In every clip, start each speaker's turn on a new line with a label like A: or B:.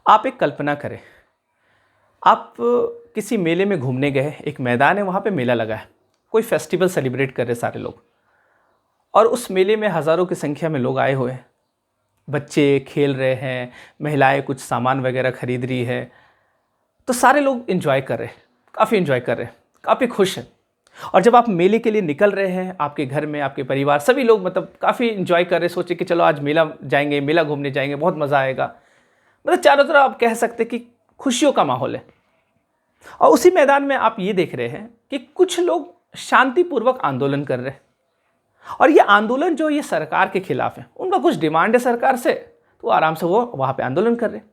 A: आप एक कल्पना करें, आप किसी मेले में घूमने गए, एक मैदान है, वहाँ पे मेला लगा है, कोई फेस्टिवल सेलिब्रेट कर रहे सारे लोग, और उस मेले में हज़ारों की संख्या में लोग आए हुए हैं। बच्चे खेल रहे हैं, महिलाएं कुछ सामान वगैरह खरीद रही है, तो सारे लोग इन्जॉय कर रहे हैं, काफ़ी इन्जॉय कर रहे हैं, काफ़ी खुश हैं। और जब आप मेले के लिए निकल रहे हैं, आपके घर में आपके परिवार सभी लोग मतलब काफ़ी इन्जॉय कर रहे हैं, सोचे कि चलो आज मेला जाएंगे, मेला घूमने जाएंगे, बहुत मज़ा आएगा। मतलब चारों तरफ आप कह सकते हैं कि खुशियों का माहौल है। और उसी मैदान में आप ये देख रहे हैं कि कुछ लोग शांतिपूर्वक आंदोलन कर रहे हैं, और ये आंदोलन जो ये सरकार के खिलाफ है, उनका कुछ डिमांड है सरकार से, तो आराम से वो वहाँ पे आंदोलन कर रहे हैं।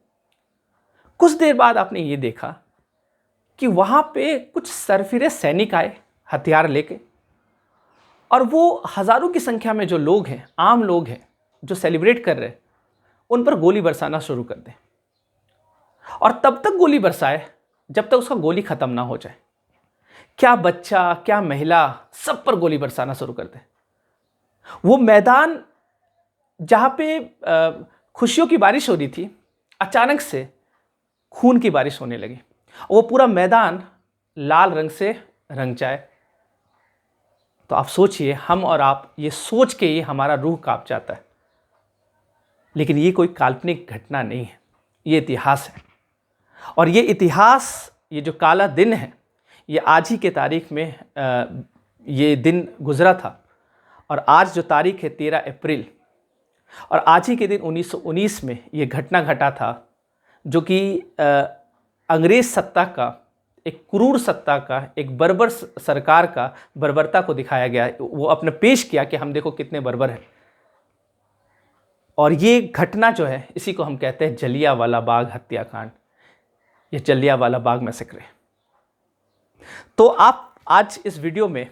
A: कुछ देर बाद आपने ये देखा कि वहाँ पे कुछ सरफिरे सैनिक आए हथियार लेके, और वो हज़ारों की संख्या में जो लोग हैं, आम लोग हैं जो सेलिब्रेट कर रहे हैं, उन पर गोली बरसाना शुरू कर दें। और तब तक गोली बरसाए जब तक उसका गोली ख़त्म ना हो जाए। क्या बच्चा, क्या महिला, सब पर गोली बरसाना शुरू कर दे। वो मैदान जहाँ पे खुशियों की बारिश हो रही थी, अचानक से खून की बारिश होने लगी। वो पूरा मैदान लाल रंग से रंग जाए। तो आप सोचिए, हम और आप ये सोच के ही हमारा रूह कांप जाता है। लेकिन ये कोई काल्पनिक घटना नहीं है, ये इतिहास है। और ये इतिहास, ये जो काला दिन है, ये आज ही के तारीख में ये दिन गुजरा था। और आज जो तारीख है 13 अप्रैल, और आज ही के दिन 1919 में ये घटना घटा था, जो कि अंग्रेज़ सत्ता का, एक क्रूर सत्ता का, एक बर्बर सरकार का बर्बरता को दिखाया गया। वो अपने पेश किया कि हम देखो कितने बर्बर हैं। और ये घटना जो है, इसी को हम कहते हैं जलियांवाला बाग हत्याकांड, ये जलियांवाला बाग मैसेकर है। तो आप आज इस वीडियो में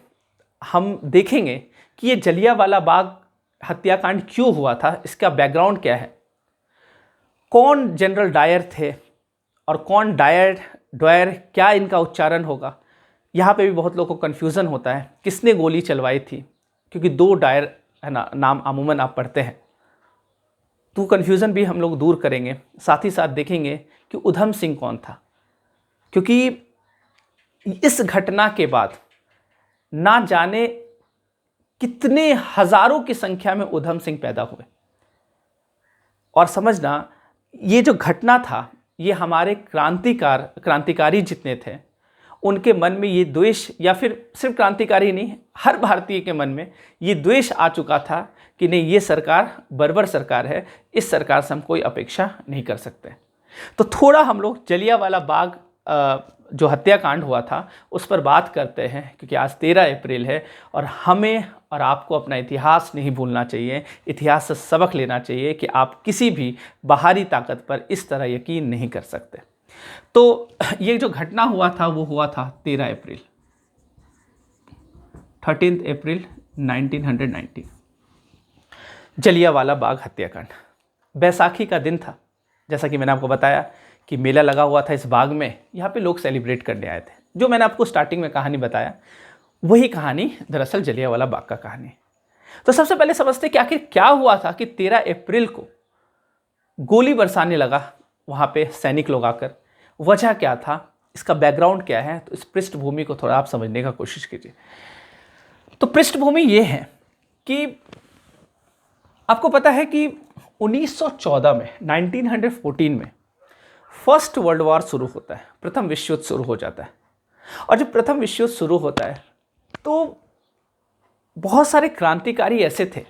A: हम देखेंगे कि ये जलियांवाला बाग हत्याकांड क्यों हुआ था, इसका बैकग्राउंड क्या है, कौन जनरल डायर थे और कौन डायर, क्या इनका उच्चारण होगा। यहाँ पे भी बहुत लोगों को कन्फ्यूज़न होता है, किसने गोली चलवाई थी, क्योंकि दो डायर है ना, नाम अमूमन आप पढ़ते हैं। तो कन्फ्यूज़न भी हम लोग दूर करेंगे। साथ ही साथ देखेंगे कि उधम सिंह कौन था, क्योंकि इस घटना के बाद ना जाने कितने हज़ारों की संख्या में उधम सिंह पैदा हुए। और समझना, ये जो घटना था, ये हमारे क्रांतिकारी जितने थे, उनके मन में ये द्वेष, या फिर सिर्फ क्रांतिकारी नहीं, हर भारतीय के मन में ये द्वेष आ चुका था कि नहीं, ये सरकार बर्बर सरकार है, इस सरकार से हम कोई अपेक्षा नहीं कर सकते। तो थोड़ा हम लोग जलियांवाला बाग जो हत्याकांड हुआ था उस पर बात करते हैं, क्योंकि आज 13 अप्रैल है और हमें और आपको अपना इतिहास नहीं भूलना चाहिए। इतिहास से सबक लेना चाहिए कि आप किसी भी बाहरी ताकत पर इस तरह यकीन नहीं कर सकते। तो ये जो घटना हुआ था वो हुआ था 13 अप्रैल, 13 अप्रैल 1919, जलियांवाला बाग हत्याकांड। बैसाखी का दिन था, जैसा कि मैंने आपको बताया कि मेला लगा हुआ था इस बाग में, यहाँ पे लोग सेलिब्रेट करने आए थे। जो मैंने आपको स्टार्टिंग में कहानी बताया, वही कहानी दरअसल जलियांवाला बाग का कहानी। तो सबसे पहले समझते कि आखिर क्या हुआ था कि 13 अप्रैल को गोली बरसाने लगा वहाँ पे सैनिक लोग आकर। वजह क्या था, इसका बैकग्राउंड क्या है, तो इस पृष्ठभूमि को थोड़ा आप समझने का कोशिश कीजिए। तो पृष्ठभूमि ये है कि आपको पता है कि 1914 में, 1914 में फर्स्ट वर्ल्ड वॉर शुरू होता है, प्रथम विश्व युद्ध शुरू हो जाता है। और जब प्रथम विश्व युद्ध शुरू होता है तो बहुत सारे क्रांतिकारी ऐसे थे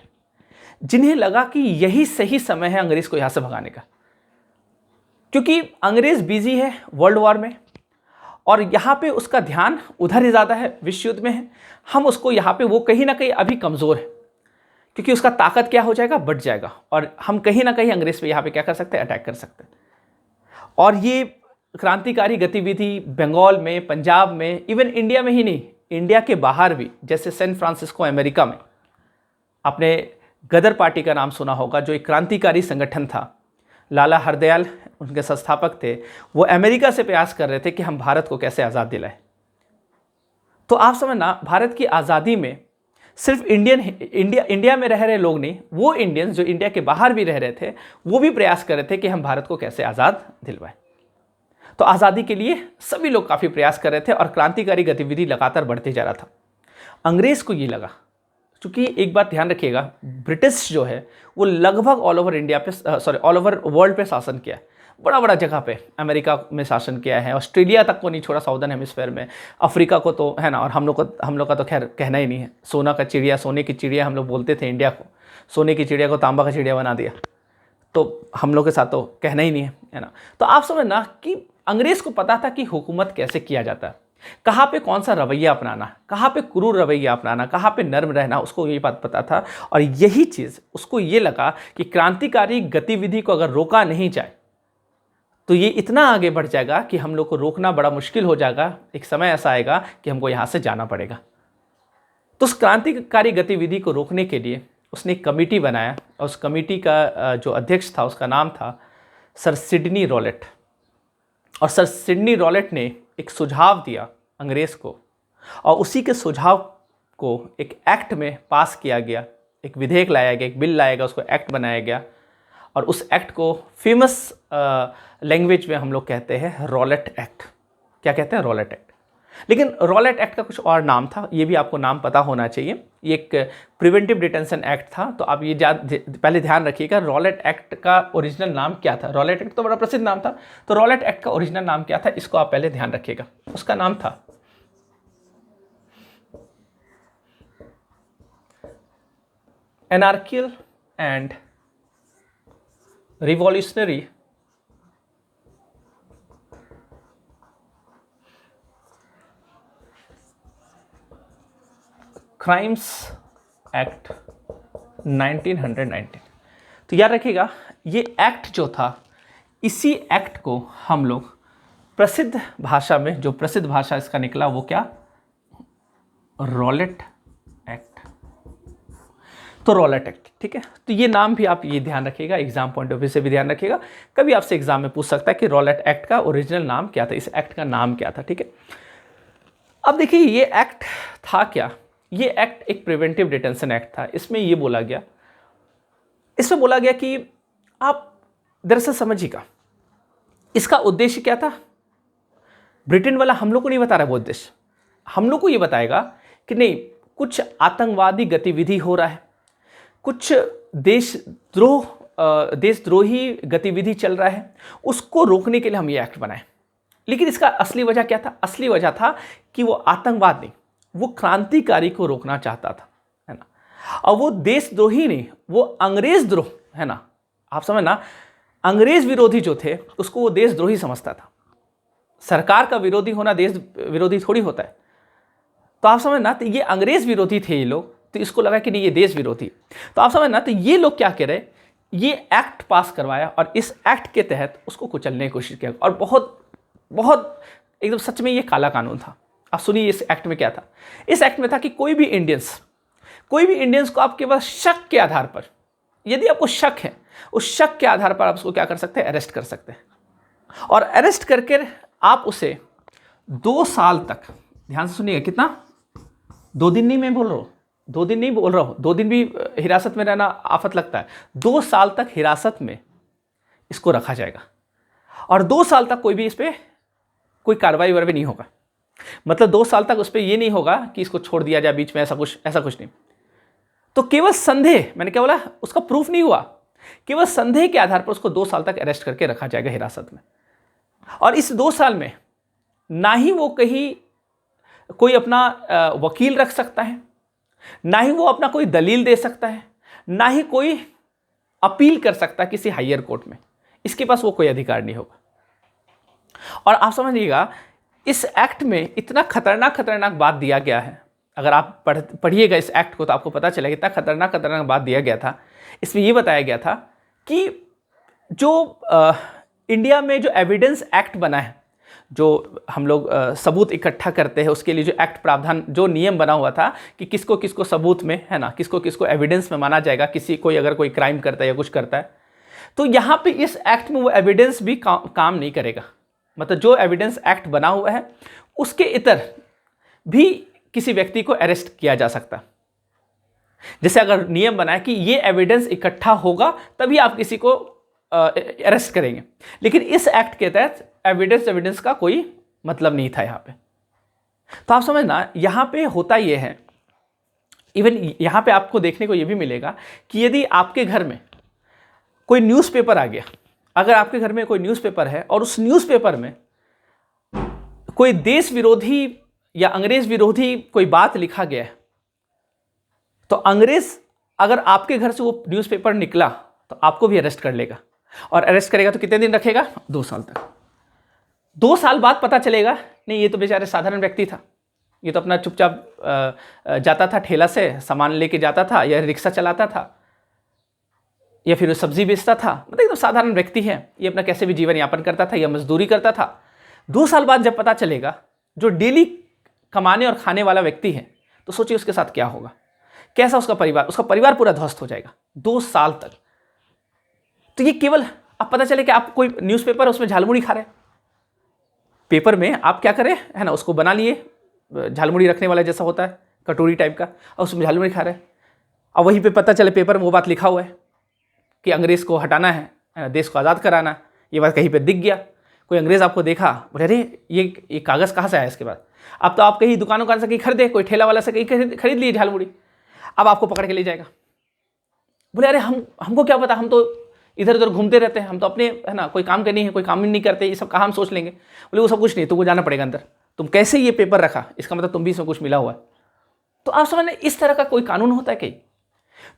A: जिन्हें लगा कि यही सही समय है अंग्रेज़ को यहाँ से भगाने का, क्योंकि अंग्रेज़ बिजी है वर्ल्ड वॉर में और यहाँ पे उसका ध्यान उधर ही ज़्यादा है, विश्व युद्ध में है। हम उसको यहाँ पे, वो कहीं ना कहीं अभी कमज़ोर है, क्योंकि उसका ताकत क्या हो जाएगा, बढ़ जाएगा, और हम कहीं ना कहीं अंग्रेज़ पे यहाँ पे क्या कर सकते हैं, अटैक कर सकते हैं। और ये क्रांतिकारी गतिविधि बंगाल में, पंजाब में, इवन इंडिया में ही नहीं, इंडिया के बाहर भी, जैसे सैन फ्रांसिस्को अमेरिका में, आपने गदर पार्टी का नाम सुना होगा, जो एक क्रांतिकारी संगठन था, लाला हरदयाल उनके संस्थापक थे। वो अमेरिका से प्रयास कर रहे थे कि हम भारत को कैसे आज़ाद दिलाएं। तो आप समझना, भारत की आज़ादी में सिर्फ इंडिया में रह रहे लोग नहीं, वो इंडियंस जो इंडिया के बाहर भी रह रहे थे, वो भी प्रयास कर रहे थे कि हम भारत को कैसे आज़ाद दिलवाएं। तो आज़ादी के लिए सभी लोग काफ़ी प्रयास कर रहे थे और क्रांतिकारी गतिविधि लगातार बढ़ते जा रहा था। अंग्रेज़ को ये लगा, क्योंकि एक बात ध्यान रखिएगा, ब्रिटिश जो है वो लगभग ऑल ओवर वर्ल्ड पे शासन किया है, बड़ा बड़ा जगह पे अमेरिका में शासन किया है, ऑस्ट्रेलिया तक को नहीं छोड़ा, साउदर्न हेमिस्फेयर में, अफ्रीका को तो है ना, और हम लोग का तो खैर कहना ही नहीं है। सोने की चिड़िया हम लोग बोलते थे इंडिया को, सोने की चिड़िया को तांबा का चिड़िया बना दिया, तो हम लोग के साथ तो कहना ही नहीं है ना। तो आप समझना कि अंग्रेज़ को पता था कि हुकूमत कैसे किया जाता है, कहाँ पे कौन सा रवैया अपनाना, कहाँ पे क्रूर रवैया अपनाना, कहाँ पे नर्म रहना, उसको ये बात पता था। और यही चीज़ उसको ये लगा कि क्रांतिकारी गतिविधि को अगर रोका नहीं जाए तो ये इतना आगे बढ़ जाएगा कि हम लोग को रोकना बड़ा मुश्किल हो जाएगा, एक समय ऐसा आएगा कि हमको यहाँ से जाना पड़ेगा। तो उस क्रांतिकारी गतिविधि को रोकने के लिए उसने एक कमेटी बनाया, और उस कमेटी का जो अध्यक्ष था उसका नाम था सर सिडनी रॉलेट। और सर सिडनी रॉलेट ने एक सुझाव दिया अंग्रेज़ को, और उसी के सुझाव को एक एक्ट में पास किया गया, एक विधेयक लाया गया, एक बिल लाया गया, उसको एक्ट बनाया गया। और उस एक्ट को फेमस लैंग्वेज में हम लोग कहते हैं रॉलेट एक्ट। क्या कहते हैं? Rowlatt act. लेकिन रॉलेट एक्ट का कुछ और नाम था, ये भी आपको नाम पता होना चाहिए। ये एक प्रिवेंटिव डिटेंशन एक्ट था। तो आप ये पहले ध्यान रखिएगा, रॉलेट एक्ट का ओरिजिनल नाम क्या था। रॉलेट एक्ट तो बड़ा प्रसिद्ध नाम था, तो रॉलेट एक्ट का ओरिजिनल नाम क्या था, इसको आप पहले ध्यान रखिएगा। उसका नाम था एनार्कियल एंड रिवॉल्यूशनरी क्राइम्स एक्ट 1919। तो याद रखिएगा, ये एक्ट जो था, इसी एक्ट को हम लोग प्रसिद्ध भाषा में, जो प्रसिद्ध भाषा इसका निकला वो क्या, रॉलेट एक्ट। तो रॉलेट एक्ट, ठीक है। तो ये नाम भी आप ये ध्यान रखिएगा, एग्जाम पॉइंट ऑफ व्यू से भी ध्यान रखिएगा। कभी आपसे एग्जाम में पूछ सकता है कि रॉलेट एक्ट का ओरिजिनल नाम क्या था, इस एक्ट का नाम क्या था, ठीक है। अब देखिए ये एक्ट था क्या, ये एक्ट एक प्रिवेंटिव डिटेंशन एक्ट था। इसमें बोला गया कि आप दरअसल समझिएगा, इसका उद्देश्य क्या था। ब्रिटेन वाला हम लोग को नहीं बता रहा वो उद्देश्य, हम लोग को ये बताएगा कि नहीं, कुछ आतंकवादी गतिविधि हो रहा है, कुछ देशद्रोही गतिविधि चल रहा है, उसको रोकने के लिए हम ये एक्ट बनाए। लेकिन इसका असली वजह क्या था? असली वजह था कि वो आतंकवाद नहीं, वो क्रांतिकारी को रोकना चाहता था, है ना। और वो देशद्रोही नहीं, वो अंग्रेज द्रोह, है ना। आप समझना, अंग्रेज विरोधी जो थे उसको वो देशद्रोही समझता था। सरकार का विरोधी होना देश विरोधी थोड़ी होता है। तो आप समझना, तो ये अंग्रेज विरोधी थे ये लोग, तो इसको लगा कि नहीं ये देश विरोधी। तो आप समझना, तो ये लोग क्या कह रहे, ये एक्ट पास करवाया और इस एक्ट के तहत उसको कुचलने की कोशिश किया। और बहुत बहुत एकदम सच में ये काला कानून था। आप सुनिए इस एक्ट में क्या था। इस एक्ट में था कि कोई भी इंडियंस को आप केवल शक के आधार पर, यदि आपको शक है, उस शक के आधार पर आप उसको क्या कर सकते हैं, अरेस्ट कर सकते हैं। और अरेस्ट करके आप उसे 2 साल तक, ध्यान से सुनिएगा, कितना, 2 दिन नहीं, मैं बोल रहा हूँ 2 दिन नहीं बोल रहा हूँ, 2 दिन भी हिरासत में रहना आफत लगता है। 2 साल तक हिरासत में इसको रखा जाएगा और 2 साल तक कोई भी इस पर कोई कार्रवाई वारवाई नहीं होगा। मतलब 2 साल तक उस पर यह नहीं होगा कि इसको छोड़ दिया जाए बीच में, ऐसा कुछ नहीं। तो केवल संदेह, मैंने क्या बोला, उसका प्रूफ नहीं हुआ, केवल संदेह के आधार पर उसको 2 साल तक अरेस्ट करके रखा जाएगा हिरासत में। और इस 2 साल में ना ही वो कहीं कोई अपना वकील रख सकता है, ना ही वो अपना कोई दलील दे सकता है, ना ही कोई अपील कर सकता किसी हायर कोर्ट में। इसके पास वो कोई अधिकार नहीं होगा। और आप समझिएगा, इस एक्ट में इतना खतरनाक बात दिया गया है। अगर आप पढ़िएगा इस एक्ट को तो आपको पता चलेगा इतना खतरनाक बात दिया गया था। इसमें ये बताया गया था कि जो इंडिया में जो एविडेंस एक्ट बना है, जो हम लोग सबूत इकट्ठा करते हैं, उसके लिए जो एक्ट प्रावधान, जो नियम बना हुआ था कि किसको किसको सबूत में, है ना, किसको किसको एविडेंस में माना जाएगा, कोई अगर कोई क्राइम करता है या कुछ करता है, तो यहाँ पे इस एक्ट में वो एविडेंस भी काम नहीं करेगा। मतलब जो एविडेंस एक्ट बना हुआ है उसके इतर भी किसी व्यक्ति को अरेस्ट किया जा सकता। जैसे अगर नियम बनाए कि ये एविडेंस इकट्ठा होगा तभी आप किसी को अरेस्ट करेंगे, लेकिन इस एक्ट के तहत एविडेंस का कोई मतलब नहीं था यहाँ पे। तो आप समझना यहाँ पे होता ये है, इवन यहाँ पे आपको देखने को ये भी मिलेगा कि यदि आपके घर में कोई न्यूज़पेपर आ गया, अगर आपके घर में कोई न्यूज़पेपर है और उस न्यूज़पेपर में कोई देश विरोधी या अंग्रेज विरोधी कोई बात लिखा गया है, तो अंग्रेज अगर आपके घर से वो न्यूज़पेपर निकला तो आपको भी अरेस्ट कर लेगा, और अरेस्ट करेगा तो कितने दिन रखेगा? 2 साल तक। 2 साल बाद पता चलेगा नहीं ये तो बेचारे साधारण व्यक्ति था, ये तो अपना चुपचाप जाता था, ठेला से सामान लेके जाता था, या रिक्शा चलाता था, या फिर सब्जी बेचता था, मतलब एकदम साधारण व्यक्ति है, ये अपना कैसे भी जीवन यापन करता था या मजदूरी करता था। 2 साल बाद जब पता चलेगा जो डेली कमाने और खाने वाला व्यक्ति है, तो सोचिए उसके साथ क्या होगा, कैसा उसका परिवार पूरा ध्वस्त हो जाएगा 2 साल तक। तो ये केवल अब पता चले कि आप कोई न्यूज़पेपर है उसमें झालमुड़ी खा रहे हैं, पेपर में आप क्या करें है ना, उसको बना लिए, झालमुड़ी रखने वाला जैसा होता है कटोरी टाइप का, और उसमें झालमुड़ी खा रहे हैं। अब वहीं पे पता चले पेपर में वो बात लिखा हुआ है कि अंग्रेज़ को हटाना है ना, देश को आज़ाद कराना, ये बात कहीं पे दिख गया, कोई अंग्रेज़ आपको देखा, बोले अरे ये कागज़ कहाँ से आया इसके बाद। अब तो आप कहीं दुकानों से कहीं खरीदे, कोई ठेला वाला से कहीं खरीद लिए झालमुड़ी, अब आपको पकड़ के ले जाएगा, बोले अरे हमको क्या पता, हम तो इधर उधर घूमते रहते हैं, हम तो अपने है ना कोई काम करनी है, कोई काम ही नहीं करते, ये सब कहाँ हम सोच लेंगे। बोले वो सब कुछ नहीं, तुमको जाना पड़ेगा अंदर, तुम कैसे ये पेपर रखा, इसका मतलब तुम भी इसमें कुछ मिला हुआ है। तो आप समझ, इस तरह का कोई कानून होता है कहीं।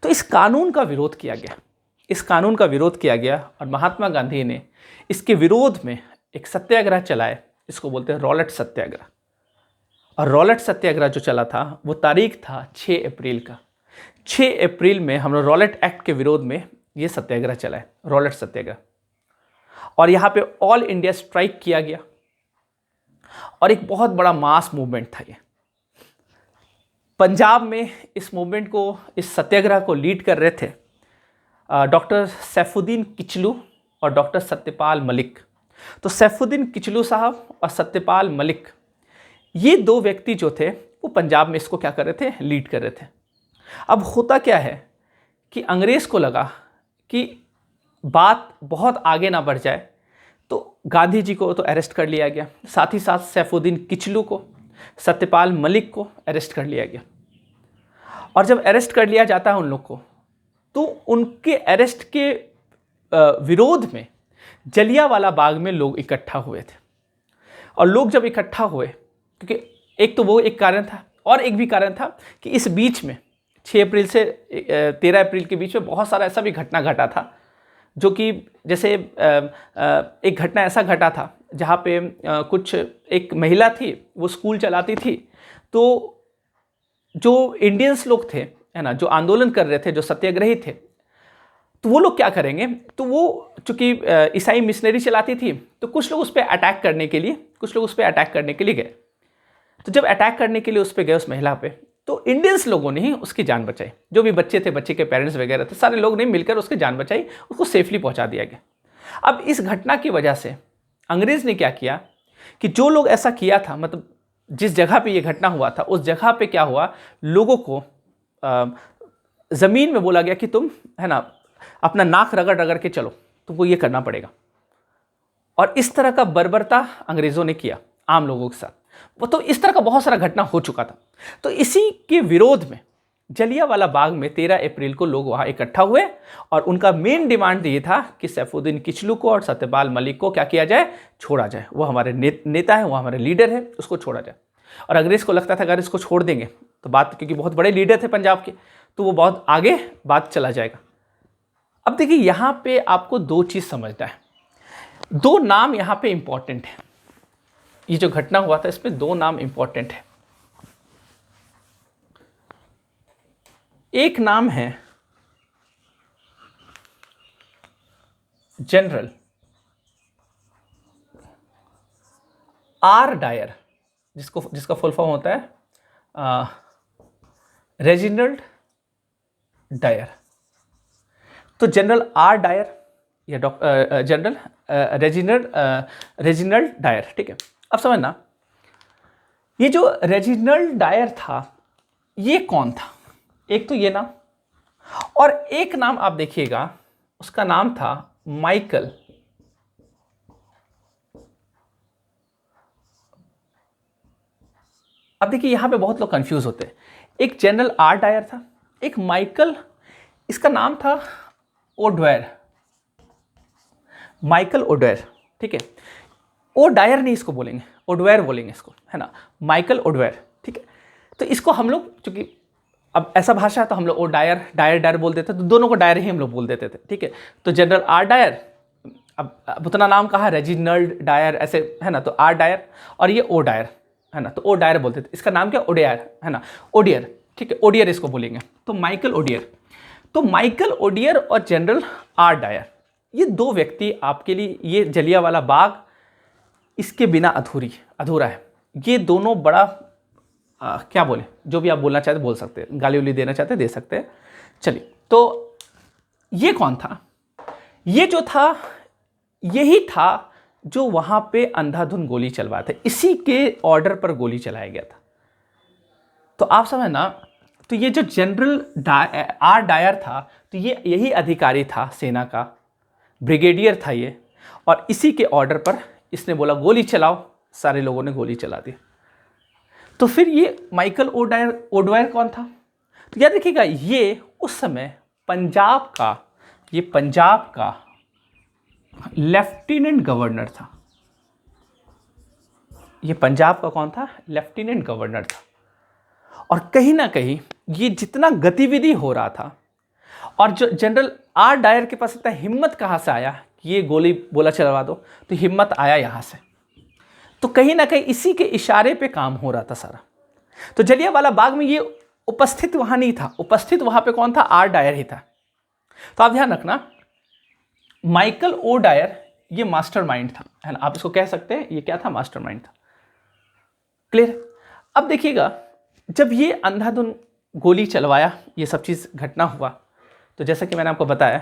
A: तो इस कानून का विरोध किया गया, इस कानून का विरोध किया गया, और महात्मा गांधी ने इसके विरोध में एक सत्याग्रह चलाए, इसको बोलते हैं रॉलेट सत्याग्रह। और रॉलेट सत्याग्रह जो चला था वो तारीख था 6 अप्रैल का। 6 अप्रैल में हम लोग रॉलेट एक्ट के विरोध में ये सत्याग्रह चला है, रॉलेट सत्याग्रह। और यहाँ पे ऑल इंडिया स्ट्राइक किया गया, और एक बहुत बड़ा मास मूवमेंट था ये। पंजाब में इस मूवमेंट को, इस सत्याग्रह को लीड कर रहे थे डॉक्टर सैफुद्दीन किचलू और डॉक्टर सत्यपाल मलिक। तो सैफुद्दीन किचलू साहब और सत्यपाल मलिक, ये 2 व्यक्ति जो थे वो पंजाब में इसको क्या कर रहे थे, लीड कर रहे थे। अब होता क्या है कि अंग्रेज़ को लगा कि बात बहुत आगे ना बढ़ जाए, तो गांधी जी को तो अरेस्ट कर लिया गया, साथ ही साथ सैफुद्दीन किचलू को, सत्यपाल मलिक को अरेस्ट कर लिया गया। और जब अरेस्ट कर लिया जाता है उन लोग को, तो उनके अरेस्ट के विरोध में जलियांवाला बाग में लोग इकट्ठा हुए थे। और लोग जब इकट्ठा हुए, क्योंकि एक तो वो एक कारण था, और एक भी कारण था कि इस बीच में 6 अप्रैल से 13 अप्रैल के बीच में बहुत सारा ऐसा भी घटना घटा था, जो कि जैसे एक घटना ऐसा घटा था जहाँ पे कुछ एक महिला थी, वो स्कूल चलाती थी, तो जो इंडियंस लोग थे है ना, जो आंदोलन कर रहे थे, जो सत्याग्रही थे, तो वो लोग क्या करेंगे, तो वो चूँकि ईसाई मिशनरी चलाती थी, तो कुछ लोग उस पर अटैक करने के लिए गए। तो जब अटैक करने के लिए उस पर गए, उस महिला पे, तो इंडियंस लोगों ने ही उसकी जान बचाई। जो भी बच्चे थे, बच्चे के पेरेंट्स वगैरह थे, सारे लोग ने मिलकर उसकी जान बचाई, उसको सेफली पहुंचा दिया गया। अब इस घटना की वजह से अंग्रेज़ ने क्या किया कि जो लोग ऐसा किया था, मतलब जिस जगह पे ये घटना हुआ था, उस जगह पे क्या हुआ, लोगों को ज़मीन में बोला गया कि तुम है ना अपना नाक रगड़ रगड़ के चलो, तुमको ये करना पड़ेगा। और इस तरह का बर्बरता अंग्रेज़ों ने किया आम लोगों के साथ। वो तो इस तरह का बहुत सारा घटना हो चुका था। तो इसी के विरोध में जलियांवाला बाग में 13 अप्रैल को लोग वहाँ इकट्ठा हुए, और उनका मेन डिमांड ये था कि सैफुद्दीन किचलू को और सत्यपाल मलिक को क्या किया जाए, छोड़ा जाए। वो हमारे नेता है, वो हमारे लीडर है, उसको छोड़ा जाए। और अंग्रेज़ को लगता था अगर इसको छोड़ देंगे तो बात, क्योंकि बहुत बड़े लीडर थे पंजाब के, तो वो बहुत आगे बात चला जाएगा। अब देखिए यहाँ पे आपको 2 चीज़ समझना है। 2 नाम यहाँ पे इंपॉर्टेंट है। ये जो घटना हुआ था इसमें 2 नाम इंपॉर्टेंट है। एक नाम है जनरल आर डायर, जिसका फुल फॉर्म होता है रेजिनाल्ड डायर। तो जनरल आर डायर या जनरल रेजिनाल्ड डायर, ठीक है। अब समझना, ये जो रेजिनाल्ड डायर था, ये कौन था? एक तो ये नाम, और एक नाम आप देखिएगा, उसका नाम था माइकल। अब देखिए यहां पे बहुत लोग कंफ्यूज होते हैं, एक जनरल आर डायर था, एक माइकल, इसका नाम था ओडवेयर, माइकल ओडवेयर, ठीक है। ओ डायर नहीं इसको बोलेंगे, ओडवेयर बोलेंगे इसको, है ना, माइकल ओडवेयर, ठीक है। तो इसको हम लोग, चूंकि अब ऐसा भाषा है तो हम लोग ओ डायर डायर डायर बोल देते थे, तो दोनों को डायर ही हम लोग बोल देते थे, ठीक है। तो जनरल आर डायर, अब उतना नाम कहा, रेजिनल्ड डायर ऐसे, है ना, तो आर डायर, और ये ओ डायर, है ना, तो ओ डायर बोलते थे। इसका नाम क्या, ओडियर, है ना, ओडियर, ठीक है, ओडियर इसको बोलेंगे, तो माइकल ओडियर। तो माइकल ओडियर और जनरल आर डायर, ये दो व्यक्ति आपके लिए, ये जलियांवाला बाग इसके बिना अधूरा है। ये दोनों बड़ा क्या बोले, जो भी आप बोलना चाहते बोल सकते हैं, गाली उली देना चाहते दे सकते हैं। चलिए, तो ये कौन था, ये जो था यही था जो वहां पे अंधाधुंध गोली चलवाया था, इसी के ऑर्डर पर गोली चलाया गया था। तो आप समझना, तो ये जो जनरल आर डायर था, तो ये यही अधिकारी था सेना का, ब्रिगेडियर था ये, और इसी के ऑर्डर पर इसने बोला गोली चलाओ, सारे लोगों ने गोली चला दी। तो फिर ये माइकल ओडवायर कौन था, तो याद रखिएगा, ये उस समय पंजाब का लेफ्टिनेंट गवर्नर था। ये पंजाब का कौन था, लेफ्टिनेंट गवर्नर था। और कहीं ना कहीं ये जितना गतिविधि हो रहा था, और जो जनरल आर डायर के पास इतना हिम्मत कहाँ से आया कि ये गोली बोला चलवा दो, तो हिम्मत आया यहाँ से। तो कहीं ना कहीं इसी के इशारे पे काम हो रहा था सारा। तो जलियांवाला बाग में ये उपस्थित वहां नहीं था, उपस्थित वहां पे कौन था, आर डायर ही था। तो आप ध्यान रखना, माइकल ओ डायर ये मास्टरमाइंड था, है ना, आप इसको कह सकते हैं, ये क्या था, मास्टरमाइंड था। क्लियर। अब देखिएगा, जब ये अंधाधुंध गोली चलवाया, ये सब चीज़ घटना हुआ, तो जैसा कि मैंने आपको बताया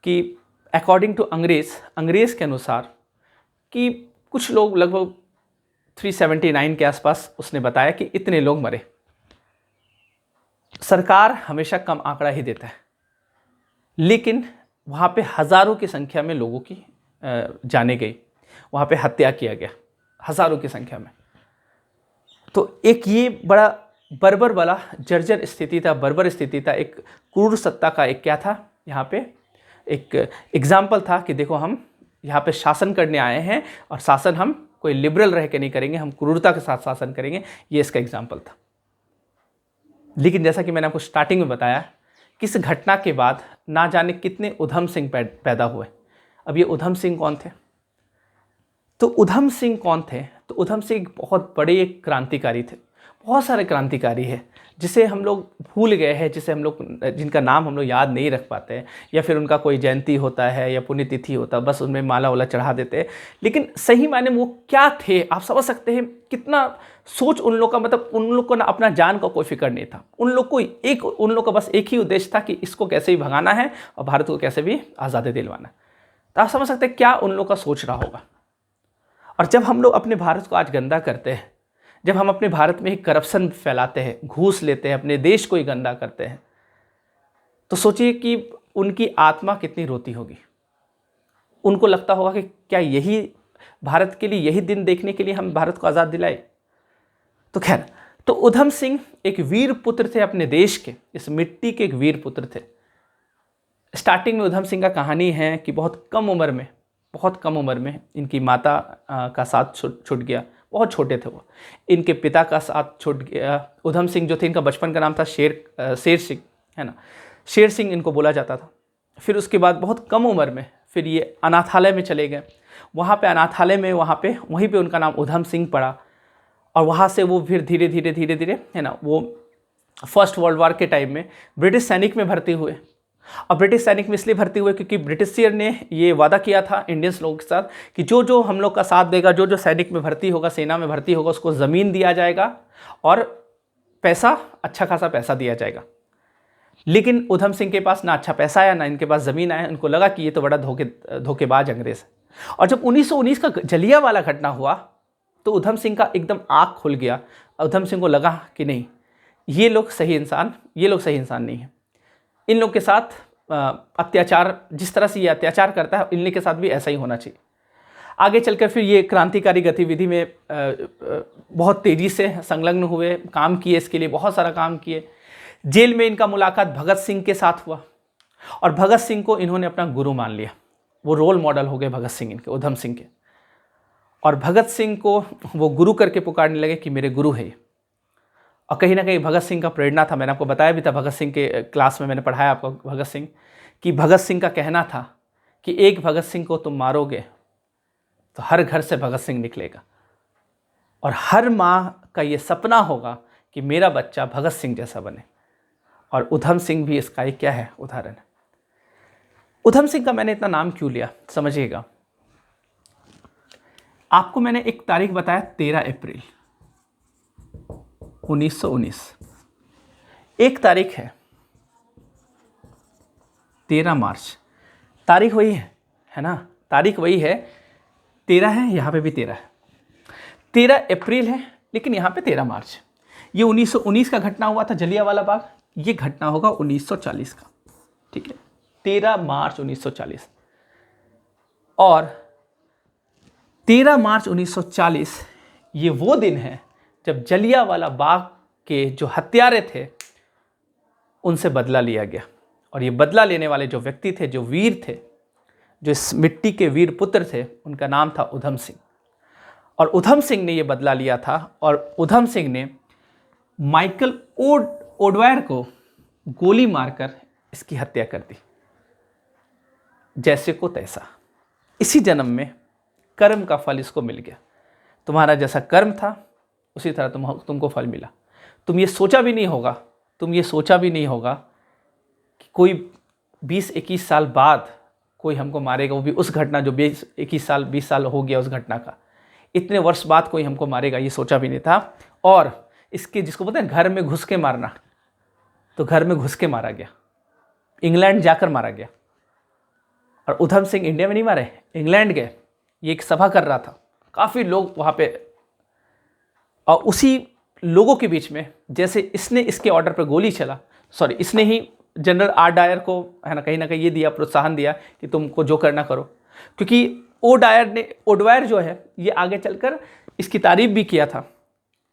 A: कि अकॉर्डिंग टू अंग्रेज़ के अनुसार कि कुछ लोग, लगभग 379 के आसपास उसने बताया कि इतने लोग मरे। सरकार हमेशा कम आंकड़ा ही देता है, लेकिन वहाँ पे हज़ारों की संख्या में लोगों की जाने गई, वहाँ पे हत्या किया गया हज़ारों की संख्या में। तो एक ये बड़ा बर्बर वाला जर्जर स्थिति था, बर्बर स्थिति था, एक क्रूर सत्ता का एक क्या था, यहाँ पे एक एग्जाम्पल था कि देखो हम यहाँ पे शासन करने आए हैं, और शासन हम कोई लिबरल रह के नहीं करेंगे, हम क्रूरता के साथ शासन करेंगे, ये इसका एग्जाम्पल था। लेकिन जैसा कि मैंने आपको स्टार्टिंग में बताया, किस घटना के बाद ना जाने कितने उधम सिंह पैदा हुए। अब ये उधम सिंह कौन थे, तो उधम सिंह कौन थे, तो उधम सिंह बहुत बड़े एक क्रांतिकारी थे। बहुत सारे क्रांतिकारी हैं जिसे हम लोग भूल गए हैं, जिसे हम लोग, जिनका नाम हम लोग याद नहीं रख पाते हैं, या फिर उनका कोई जयंती होता है या पुण्यतिथि होता है, बस उनमें माला वाला चढ़ा देते हैं। लेकिन सही मायने में वो क्या थे, आप समझ सकते हैं कितना सोच उन लोग का, मतलब उन लोग को ना अपना जान का कोई फिक्र नहीं था। उन लोग का बस एक ही उद्देश्य था कि इसको कैसे भी भगाना है और भारत को कैसे भी आज़ादी दिलवाना है। तो आप समझ सकते हैं क्या उन लोग का सोच रहा होगा। और जब हम लोग अपने भारत को आज गंदा करते हैं, जब हम अपने भारत में ही करप्शन फैलाते हैं, घूस लेते हैं, अपने देश को ही गंदा करते हैं, तो सोचिए कि उनकी आत्मा कितनी रोती होगी। उनको लगता होगा कि क्या यही भारत के लिए, यही दिन देखने के लिए हम भारत को आज़ाद दिलाए। तो खैर, तो उधम सिंह एक वीर पुत्र थे अपने देश के, इस मिट्टी के एक वीर पुत्र थे। स्टार्टिंग में उधम सिंह का कहानी है कि बहुत कम उम्र में इनकी माता का साथ छूट गया, बहुत छोटे थे वो। इनके पिता का साथ छूट गया। उधम सिंह जो थे, इनका बचपन का नाम था शेर सिंह, है ना, शेर सिंह इनको बोला जाता था। फिर उसके बाद बहुत कम उम्र में फिर ये अनाथालय में चले गए। वहाँ पे अनाथालय में वहीं पे उनका नाम उधम सिंह पड़ा, और वहाँ से वो फिर धीरे धीरे, है ना, वो फर्स्ट वर्ल्ड वॉर के टाइम में ब्रिटिश सैनिक में भर्ती हुए। और ब्रिटिश सैनिक में इसलिए भर्ती हुए क्योंकि ब्रिटिशियर ने ये वादा किया था इंडियंस लोगों के साथ कि जो हम लोग का साथ देगा, जो सैनिक में भर्ती होगा, सेना में भर्ती होगा, उसको ज़मीन दिया जाएगा और पैसा, अच्छा खासा पैसा दिया जाएगा। लेकिन उधम सिंह के पास ना अच्छा पैसा आया, ना इनके पास ज़मीन आया। उनको लगा कि ये तो बड़ा धोखेबाज अंग्रेज़ है। और जब 1919 का जलियांवाला घटना हुआ, तो उधम सिंह का एकदम आँख खुल गया। उधम सिंह को लगा कि नहीं, ये लोग सही इंसान नहीं है। इन लोग के साथ अत्याचार, जिस तरह से ये अत्याचार करता है, इन के साथ भी ऐसा ही होना चाहिए। आगे चलकर फिर ये क्रांतिकारी गतिविधि में बहुत तेज़ी से संलग्न हुए, काम किए, इसके लिए बहुत सारा काम किए। जेल में इनका मुलाकात भगत सिंह के साथ हुआ और भगत सिंह को इन्होंने अपना गुरु मान लिया। वो रोल मॉडल हो गए भगत सिंह इनके, उधम सिंह के। और भगत सिंह को वो गुरु करके पुकारने लगे कि मेरे गुरु है ये। और कहीं ना कहीं भगत सिंह का प्रेरणा था, मैंने आपको बताया भी था, भगत सिंह के क्लास में मैंने पढ़ाया आपको भगत सिंह, कि भगत सिंह का कहना था कि एक भगत सिंह को तुम मारोगे तो हर घर से भगत सिंह निकलेगा, और हर माँ का ये सपना होगा कि मेरा बच्चा भगत सिंह जैसा बने। और उधम सिंह भी इसका एक क्या है, उदाहरण है। उधम सिंह का मैंने इतना नाम क्यों लिया, समझिएगा। आपको मैंने एक तारीख बताया 13 अप्रैल 1919। एक तारीख है 13 मार्च, तारीख वही है ना, तारीख वही है, 13 है, यहाँ पे भी 13 है। 13 अप्रैल है लेकिन यहाँ पे 13 मार्च। ये 1919 का घटना हुआ था जलियांवाला बाग, ये घटना होगा 1940 का, ठीक है, 13 मार्च 1940। और 13 मार्च 1940 ये वो दिन है जब जलियांवाला बाग के जो हत्यारे थे उनसे बदला लिया गया। और ये बदला लेने वाले जो व्यक्ति थे, जो वीर थे, जो इस मिट्टी के वीर पुत्र थे, उनका नाम था उधम सिंह। और उधम सिंह ने ये बदला लिया था, और उधम सिंह ने माइकल ओडवायर को गोली मारकर इसकी हत्या कर दी। जैसे को तैसा, इसी जन्म में कर्म का फल इसको मिल गया। तुम्हारा जैसा कर्म था उसी तरह तुमको फल मिला। तुम ये सोचा भी नहीं होगा कि कोई 20-21 साल बाद कोई हमको मारेगा, वो भी उस घटना जो 20 साल हो गया उस घटना का, इतने वर्ष बाद कोई हमको मारेगा, ये सोचा भी नहीं था। और इसके, जिसको बोलते हैं घर में घुस के मारना, तो घर में घुस के मारा गया, इंग्लैंड जाकर मारा गया। और उधम सिंह इंडिया में नहीं मारे, इंग्लैंड गए। ये एक सभा कर रहा था, काफ़ी लोग वहाँ पे, और उसी लोगों के बीच में जैसे इसने इसके ऑर्डर पर गोली चला, इसने ही जनरल आर डायर को, है ना, कहीं ना कहीं ये दिया, प्रोत्साहन दिया कि तुमको जो करना करो। क्योंकि ओडवायर जो है, ये आगे चलकर इसकी तारीफ भी किया था,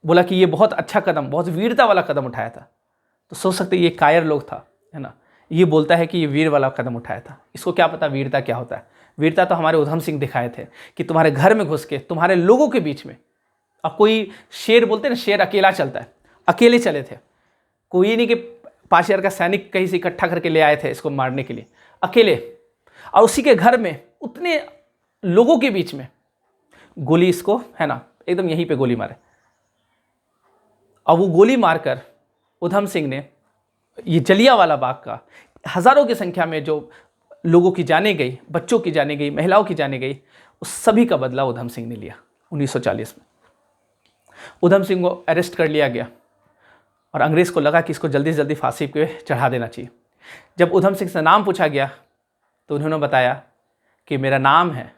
A: बोला कि ये बहुत अच्छा कदम, बहुत वीरता वाला कदम उठाया था। तो सोच सकते ये कायर लोग था, है ना, ये बोलता है कि ये वीर वाला कदम उठाया था। इसको क्या पता वीरता क्या होता है। वीरता तो हमारे उधम सिंह दिखाए थे कि तुम्हारे घर में घुस के, तुम्हारे लोगों के बीच में। अब कोई शेर, बोलते हैं ना, शेर अकेला चलता है, अकेले चले थे। कोई नहीं कि 5000 का सैनिक कहीं से इकट्ठा करके ले आए थे इसको मारने के लिए, अकेले। और उसी के घर में उतने लोगों के बीच में गोली इसको, है ना, एकदम यहीं पे गोली मारे। और वो गोली मारकर उधम सिंह ने ये जलियांवाला बाग का हज़ारों की संख्या में जो लोगों की जाने गई, बच्चों की जाने गई, महिलाओं की जाने गई, उस सभी का बदला उधम सिंह ने लिया 1940 में। उधम सिंह को अरेस्ट कर लिया गया और अंग्रेज़ को लगा कि इसको जल्दी से जल्दी फांसी पे चढ़ा देना चाहिए। जब उधम सिंह से नाम पूछा गया तो उन्होंने बताया कि मेरा नाम है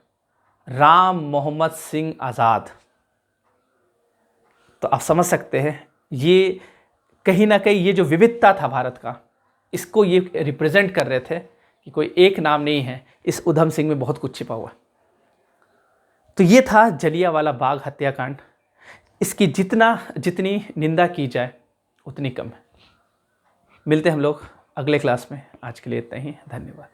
A: राम मोहम्मद सिंह आज़ाद। तो आप समझ सकते हैं, ये कहीं ना कहीं ये जो विविधता था भारत का, इसको ये रिप्रेजेंट कर रहे थे कि कोई एक नाम नहीं है, इस उधम सिंह में बहुत कुछ छिपा हुआ। तो ये था जलियांवाला बाग हत्याकांड। इसकी जितनी निंदा की जाए उतनी कम है। मिलते हैं हम लोग अगले क्लास में। आज के लिए इतना ही, धन्यवाद।